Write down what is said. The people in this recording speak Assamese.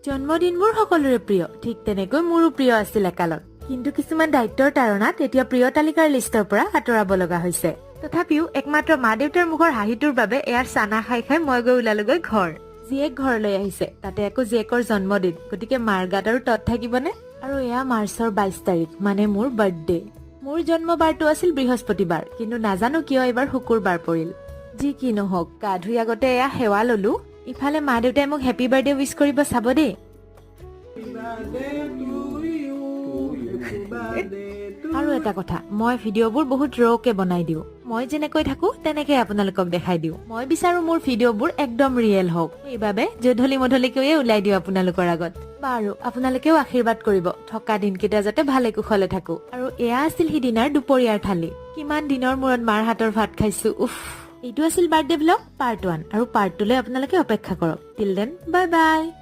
জন্মদিনবোৰ সকলোৰে প্ৰিয়, ঠিক তেনেকৈ মোৰো প্ৰিয় আছিল একালত। কিন্তু কিছুমান দায়িত্বৰ তাৰণাত এতিয়া প্ৰিয় তালিকাৰ লিষ্টৰ পৰা আঁতৰাব লগা হৈছে। তথাপিও একমাত্ৰ মা-দেউতাৰ মুখৰ হাঁহিটোৰ বাবে এয়াৰ চানা খাই খাই মই গৈ ওলালোগৈ ঘৰ। জীয়েক ঘৰলৈ আহিছে, তাতে আকৌ জীয়েকৰ জন্মদিন, গতিকে মাৰ গাত আৰু তত থাকিবনে? আৰু এয়া মাৰ্চৰ 22 তাৰিখ, মানে মোৰ বাৰ্থডে। মোৰ জন্মবাৰটো আছিল বৃহস্পতিবাৰ, কিন্তু নাজানো কিয় এইবাৰ শুকুৰবাৰ পৰিল। যি কি নহওক, গা ধুই আগতে এয়া সেৱা ললো। ইফালে মা-দেউতাই মোক হেপী বাৰ্থডে উইচ কৰিব চাব দেই। আৰু এটা কথা, মই ভিডিঅ'বোৰ বহুত ৰ'কে বনাই দিওঁ। মই যেনেকৈ থাকো তেনেকে আপোনালোকক দেখাই দিওঁ। মই বিচাৰো মোৰ ভিডিঅ'বোৰ একদম ৰিয়েল হওক, সেইবাবে জধলি মধলিকৈয়ে ওলাই দিওঁ আপোনালোকৰ আগত। বাৰু, আপোনালোকেও আশীৰ্বাদ কৰিব, থকা দিনকেইটা যাতে ভালে কুশলে থাকো। আৰু এয়া আছিল সিদিনাৰ দুপৰীয়াৰ থালি। কিমান দিনৰ মূৰত মাৰ হাতৰ ভাত খাইছো, উফ। এইটো আছিল বাৰ্থডে ভ্লগ পাৰ্ট 1, আৰু পাৰ্ট 2লৈ আপোনালোকে অপেক্ষা কৰক। Till then, bye bye.